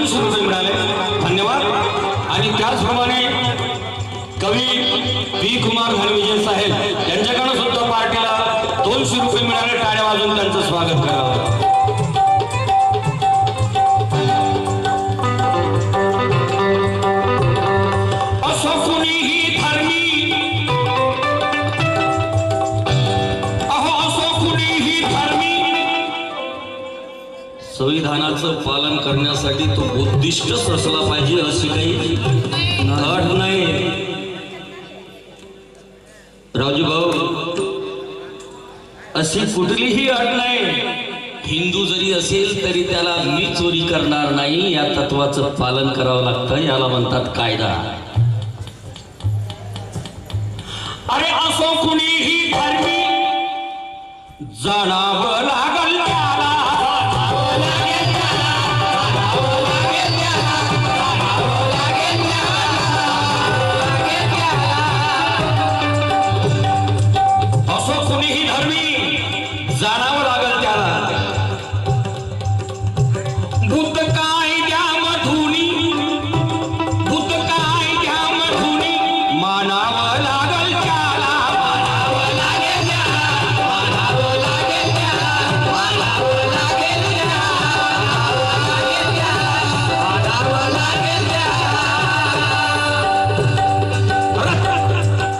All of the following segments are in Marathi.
200 रुपये मिळाले, धन्यवाद। आणि त्याचप्रमाणे कवी पी कुमार धनविजय साहेब यांच्याकडून सुद्धा पार्टीला 200 रुपये मिळाले, टाळ्या वाजवून त्यांचं स्वागत करावं। संविधानाचं पालन करण्यासाठी तो उद्दिष्टच असला पाहिजे अशी काही अट नाही। राजू भाऊ, अशी कुठलीही अट नाही। हिंदू जरी असेल तरी त्याला मी चोरी करणार नाही या तत्वाचं पालन करावं लागतं, याला म्हणतात कायदा। अरे असो कुणीही धर्मी जाणावं लागल त्याला, जाणावं लागल त्याला। बुद्ध काय द्या मधुनी, बुद्ध काय द्या मधुनी, मानावं लागल त्याला, मानावं लागेल त्याला, मानावं लागेल त्याला, मानावं लागेल त्याला, मानावं लागेल त्याला।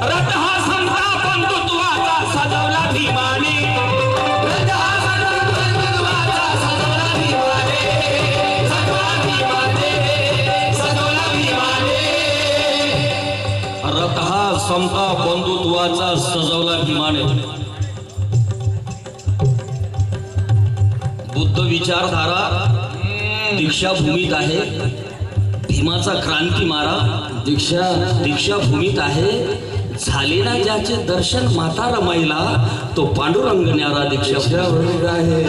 रथ हा संता बंधुत्वाचा सजवला भीमाने, रथ हा समता बंधुत्वाचा सजवला भीमाने। बुद्ध विचारधारा दीक्षाभूमीत आहे, भीमाचा क्रांती मारा दीक्षाभूमीत आहे। झाले ना ज्याचे दर्शन माता रमाईला, तो पांडुरंग न्यारा दीक्षाभूमीत आहे।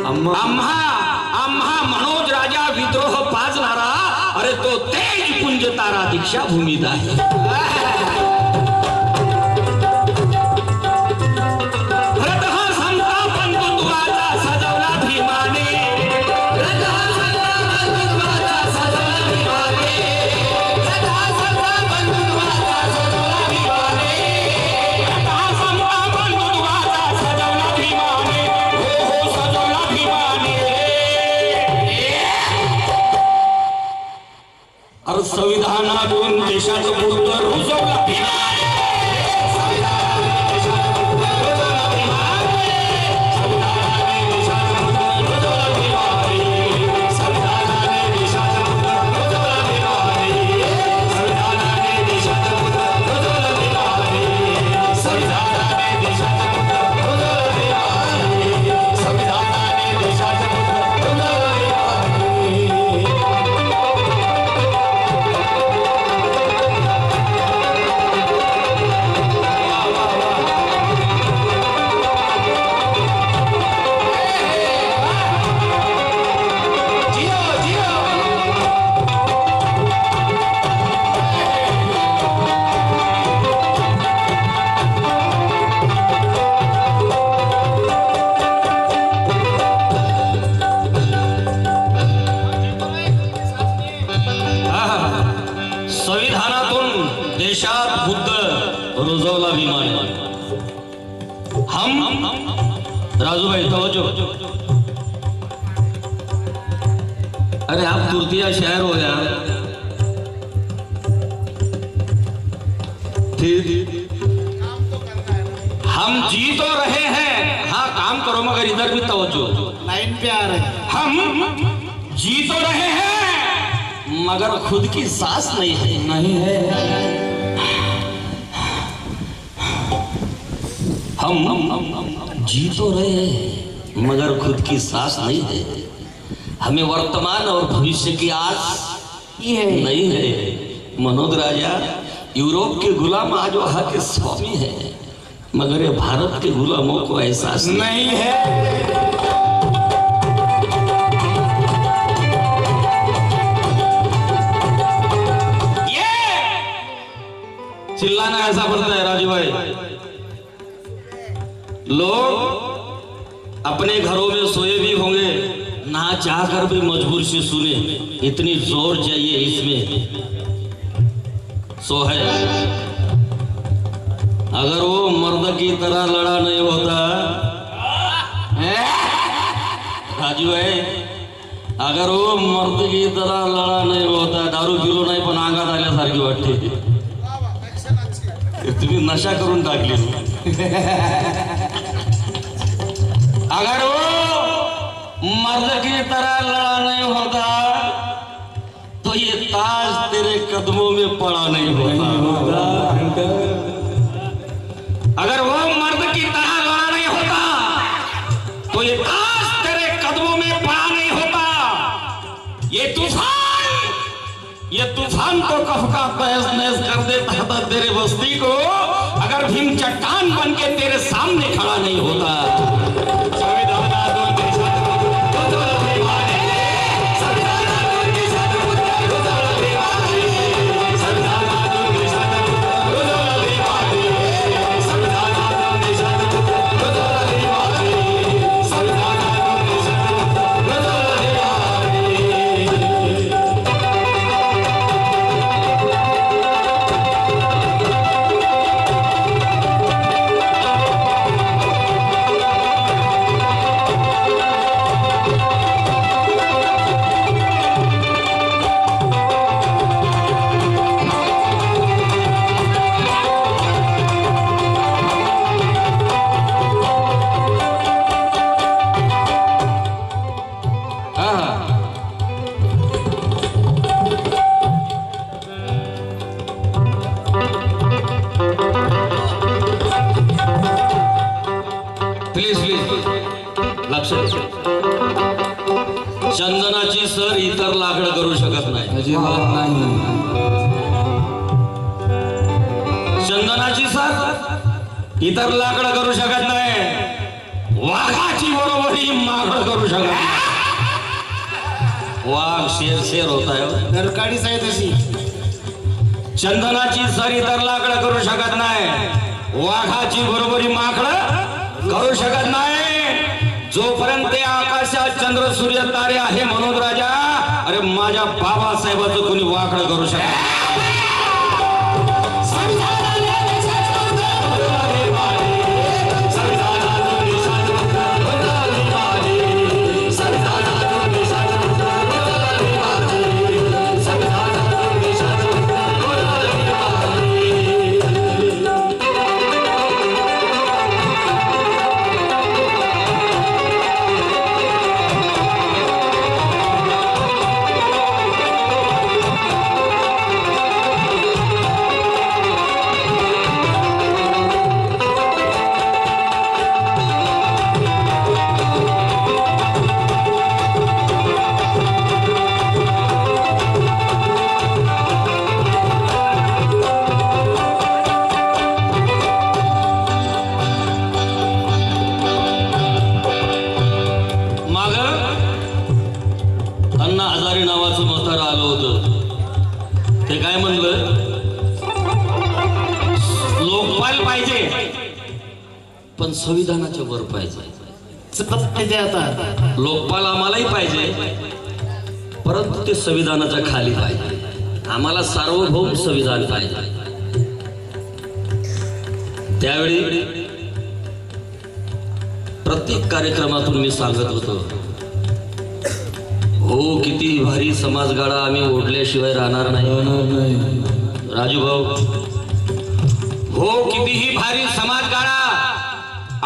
आम्हा मनोज राजा विद्रोह पाजणारा, अरे तो तेज पुंज तारा दीक्षाभूमीत आहे। संविधानातून देशाचं बुद्ध रुजवला भीमाने, संविधानाने देशाचं बुद्ध रुजवला भीमाने, संविधानाने देशाचं बुद्ध रुजवला भीमाने, संविधानाने देशाचं बुद्ध रुजवला भीमाने, संविधानाने देशाचं बुद्ध रुजवला भीमाने, संविधानाने देशाचं बुद्ध रुजवला भीमाने, संविधानाने देशाचं बुद्ध रुजवला भीमाने। संविधानातून देशात बुद्ध रुजवला भीमाने। हम राजू भाई तवज्जो, अरे आप तुर्तिया शहर हो यार, हम जी तो रहे हैं, हाँ काम करो मगर इधर भी तवज्जो, लाइन पे आ रहे। हम जी तो रहे हैं मगर खुद की सांस नहीं है। हम जी तो रहे मगर खुद की सांस नहीं है। हमें वर्तमान और भविष्य की आस नहीं है। मनोज राजा यूरोप के गुलाम आज वहां के स्वामी है, मगर ये भारत के गुलामों को एहसास नहीं है। चिल्लाना ऐसा पड़ता है राजू भाई। लोग अपने घरों में सोए भी होंगे ना चाहकर भी मजबूर से सुने, इतनी जोर चाहिए इसमें। सो है अगर वो मर्द की तरह लड़ा नहीं होता, राजू है, अगर वो मर्द की तरह लढा नाही होता, दारू पिलो नाही पण अंगात आल्यासारखी वाटते। तुम्ही नशा करून टाकली। अगर वो मर्द की तरह लड़ा नहीं होता तो ये ताज तेरे कदमों में पड़ा नहीं होता। अगर वो मर्द की तरह लड़ा नहीं होता तो ये ताज तेरे कदमों में पड़ा नहीं होता। ये तूफान तो कफ का तहस नहस कर देता था तेरे बस्ती को, अगर भीम चट्टान बन के तेरे सामने खड़ा नहीं होता। चंदनाची सर इतर लाकड करू शकत नाही, अजिबात नाही। चंदनाची सर इतर लाकड करू शकत नाही, वाघाची बरोबरी माकड करू शकत नाही। वाघ शेर होता है, नरकाडीच आहे तशी। चंदनाची सर इतर लाकड करू शकत नाही, वाघाची बरोबरी माकड करू शकत नाही। जोपर्यंत ते आकाशात चंद्र सूर्य तारे आहे मनोज राजा, अरे माझ्या बाबासाहेबाचं कोणी वाकड करू शकत। ते काय म्हणलं, लोकपाल पाहिजे पण संविधानाच्या वर पाहिजे। आता लोकपाल आम्हालाही पाहिजे परंतु ते संविधानाच्या खाली पाहिजे। आम्हाला सार्वभौम संविधान पाहिजे। त्यावेळी प्रत्येक कार्यक्रमातून मी सांगत होतो, हो किती भारी समाजगाडा आम्ही ओढल्याशिवाय राहणार नाही। राजू भाऊ, हो कितीही भारी समाजगाडा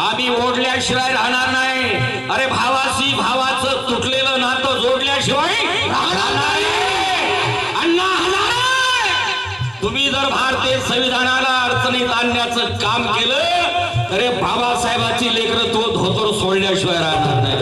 आम्ही ओढल्याशिवाय राहणार नाही। अरे भावाशी भावाचं तुटलेलं नातं जोडल्याशिवाय राहणार नाही। अण्णा हजारे, तुम्ही जर भारतीय संविधानाला अडचणीत आणण्याचं काम केलं तर बाबासाहेबाची लेकरं तो धोतर सोडल्याशिवाय राहणार नाही।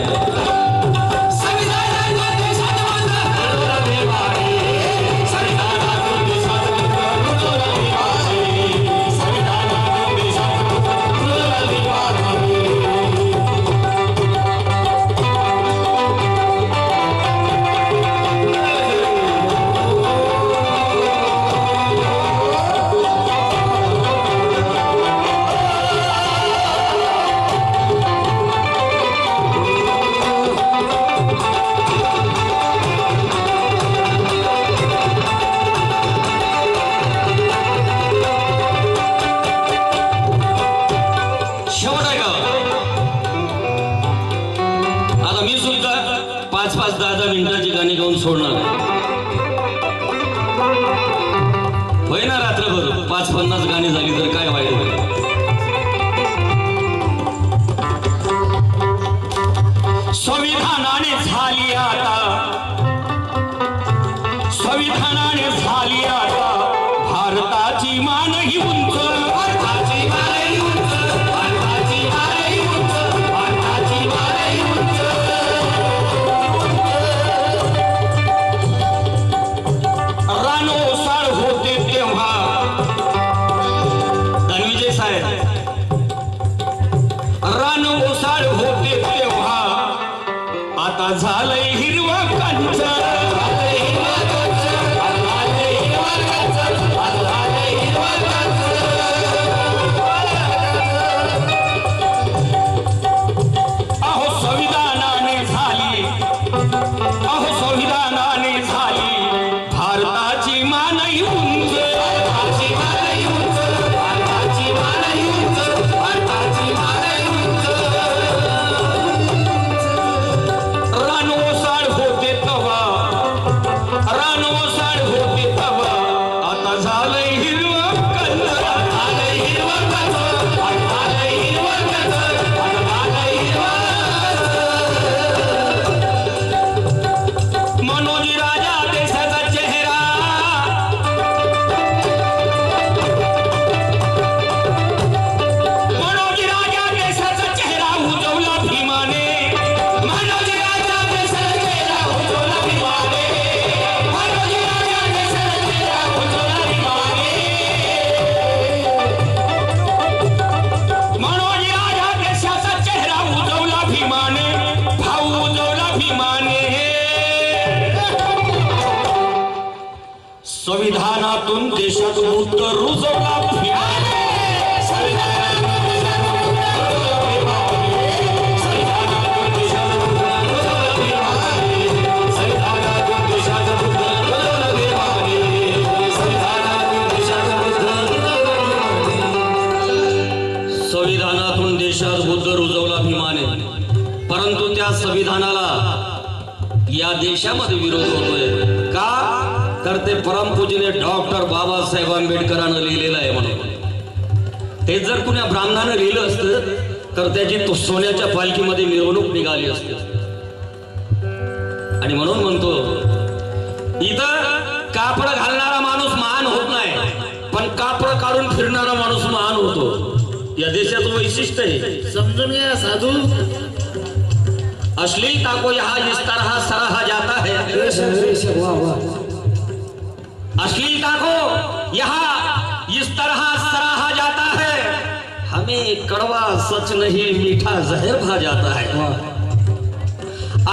5-5, 10-10 मिनिटाची गाणी गाऊन सोडणार होय ना. रात्रभर 5-50 गाणी झाली तर काय वाईट होईल. संविधानाने झाली आता, संविधानाने झाली आता भारताची मान ही उंच, भारताची मान ही उंच, भारताची मान ही उंच, भारताची मान ही उंच. रानोसाळ होते तेव्हा धनविजय साहेब, रानोसाळ होते तेव्हा आता झालंय हिरवा कंच, संविधानातून देशात मुक्त रुजवला भिमाने, संविधानातून देशात बुद्ध रुजवला भीमाने. परंतु त्या संविधानाला या देशामध्ये विरोध होतोय. का तर ते परमपूजनीय डॉक्टर बाबासाहेब आंबेडकरांना लिहिलेलं आहे म्हणून. हे जर कुण्या ब्राह्मणानं लिहिलं असतं तर त्याची तो सोन्याच्या पालखीमध्ये मिरवणूक निघाली असते. आणि म्हणून म्हणतो इथं कापड घालणारा माणूस महान होत नाही, पण कापड काढून फिरणारा माणूस महान होतो. या देशाचं वैशिष्ट्य आहे, समजून घ्या साधू. अश्लीलता को यहाँ इस तरह सराहा जाता है, अश्लीलता को यहाँ इस तरह सराहा जाता है, हमें कड़वा सच नहीं मीठा जहर भा जाता है.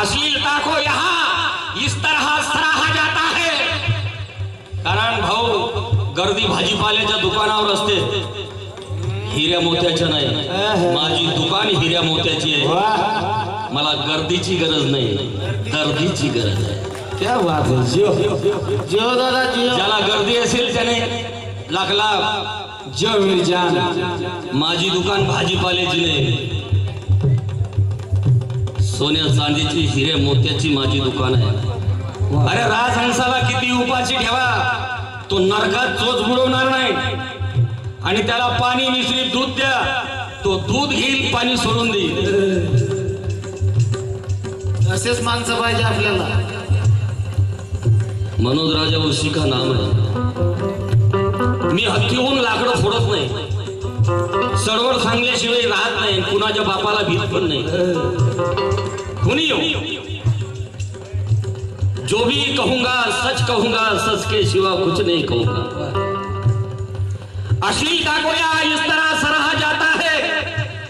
अश्लीलता को यहाँ इस तरह सराहा जाता है. कारण भाऊ गर्दी भाजीपाल्याच्या दुकानावर असते, हिऱ्या मोत्याच्या नाही. माझी दुकान हिऱ्या मोत्याची आहे. मला गर्दीची गरज नाही, गर्दीची गरज आहे. क्या बात है. जिओ जिओ दादा जिओ. ज्याला गर्दी असेल त्याने लाख जिओ मेरी जान. माझी दुकान भाजीपाल्याची नाही, सोन्या चांदीची हिऱ्या मोत्याची माझी दुकान आहे. अरे राजहंसाला किती उपाशी ठेवा, तो नरकात चोच बुडवणार नाही. आणि त्याला पाणी मिश्रित दूध द्या, तो दूध घेईल, पाणी सोडून देईल. असेच माणसं पाहिजे आपल्याला. मनोज राजा उसी का नाम है. मी हत्तीहून लाकडं फोडत नाही, सडवड सांगल्याशिवाय राहत नाही, कुणाच्या बापाला भीत पण नाही. कुणी येऊ, जो भी कहूंगा सच कहूंगा, सच के सिवा कुछ नहीं कहूंगा. अश्लीलता को यहाँ इस तरह सराहा जाता है,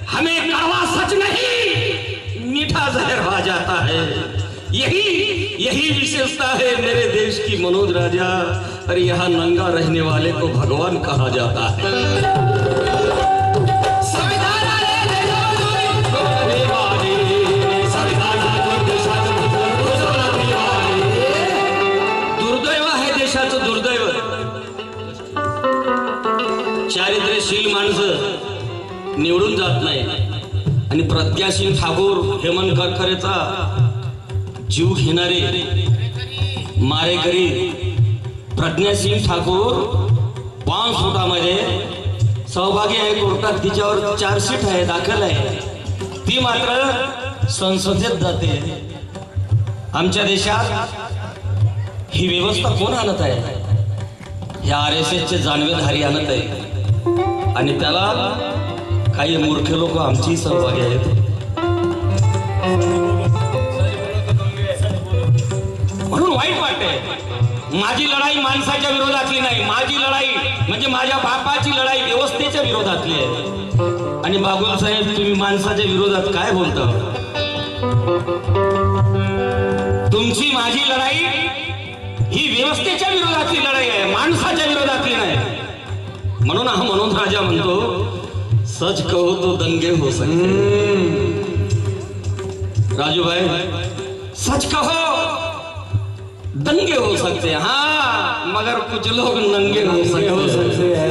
हमें कड़वा सच नहीं मीठा जहर भा जाता है. यही विशेषता है मेरे देश की मनोज राजा. और यहाँ नंगा रहने वाले को भगवान कहा जाता है. दुर्दैव आहे देशाचं, दुर्दैव. चारित्र्यशील माणसं निवडून जात नाही आणि प्रज्ञाशील ठाकूर हेमंत करकरेचा जीव घेणारे मारेकरी प्रज्ञासिंग ठाकूर 5 फुटामध्ये सहभागी आहे कोर्टात. तिच्यावर चार्जशीट आहे, दाखल आहे. ती मात्र संसदेत जाते. आमच्या देशात ही व्यवस्था कोण आणत आहे? हे RSS चे जानवेधारी आणत आहे. आणि त्याला काही मूर्ख लोक आमची सहभागी आहेत. म्हणून वाईट वाटते. माझी लढाई माणसाच्या विरोधातली नाही. माझी लढाई म्हणजे माझ्या बापाची लढाई व्यवस्थेच्या विरोधातली आहे. आणि बागुल साहेब, तुम्ही माणसाच्या विरोधात काय बोलता? तुमची माझी लढाई ही व्यवस्थेच्या विरोधातली लढाई आहे, माणसाच्या विरोधातली नाही. म्हणून हा मनोज राजा म्हणतो, सच कहो तो दंगे हो सकते. राजू भाई, सच कहो दंगे हो सकते हैं, हाँ, मगर कुछ लोग नंगे हो सकते हैं.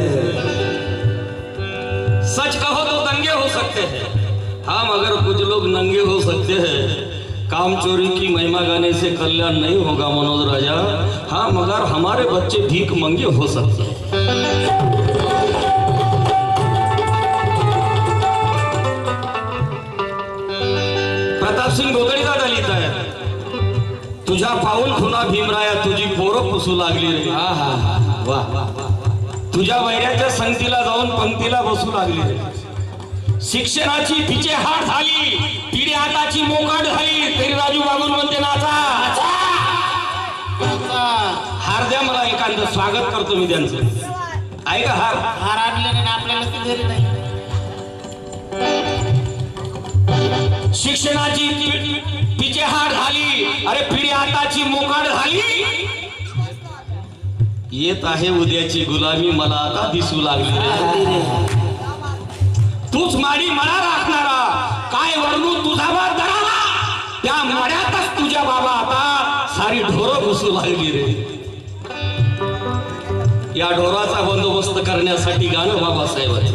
सच कहो तो दंगे हो सकते हैं, हाँ, मगर कुछ लोग नंगे हो सकते हैं. काम चोरी की महिमा गाने से कल्याण नहीं होगा मनोज राजा, हाँ, मगर हमारे बच्चे भीख मंगे हो सकते हैं. प्रताप सिंग गोगडीचा दलित आहे. तुझ्या पाऊल खुना भीमराया तुझी पोरं पुसू लागली रे. हा हा वा. तुझ्या वैऱ्याच्या संगतीला जाऊन पंक्तीला बसू लागली रे. शिक्षणाची पिछेहाट झाली, पिढी हाताची मोकाट झाली, तरी राजू बागुल म्हणते नाचा. हार द्या मला एखादं, स्वागत करतो मी त्यांचं. आहे का हार? हार आणले नाही आपल्याला ती घरी नाही. शिक्षणाची पिछेहाट झाली, अरे पिढी हाताची मोकाट झाली. येत आहे उद्याची गुलामी मला आता दिसू लागली रे. तूच माडी मला राखणारा, काय वर्णू तुझा बाप धराला. त्या मड्यातच तुझ्या बाबा आता सारी ढोरं घुसू लागली रे. या ढोराचा बंदोबस्त करण्यासाठी गाणं बाबासाहेब आहे.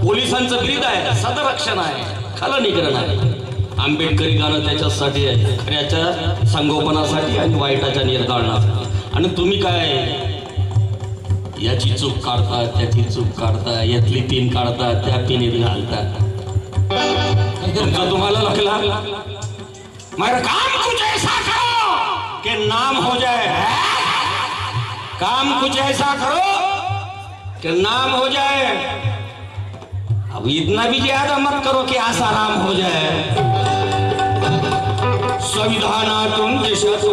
पोलिसांचं ब्रीद आहे, सदरक्षण आहे, खलनिग्रहण आहे. आंबेडकरी गाणं त्याच्यासाठी आहे, खऱ्याच्या संगोपनासाठी आणि वाईटाच्या निर्धारणासाठी. आणि तुम्ही काय याची चूक काढता, त्याची चूक काढता, यातली पिन काढता, त्या पिनीत घालता. तुमचा तुम्हाला लखला मगर काम कुछ ऐसा करो कि नाम हो जाए. काम कुछ ऐसा करो कि नाम हो जाए. अब इतना भी ज्यादा मत करो कि आसाराम हो जाए. संविधानातून देशाचं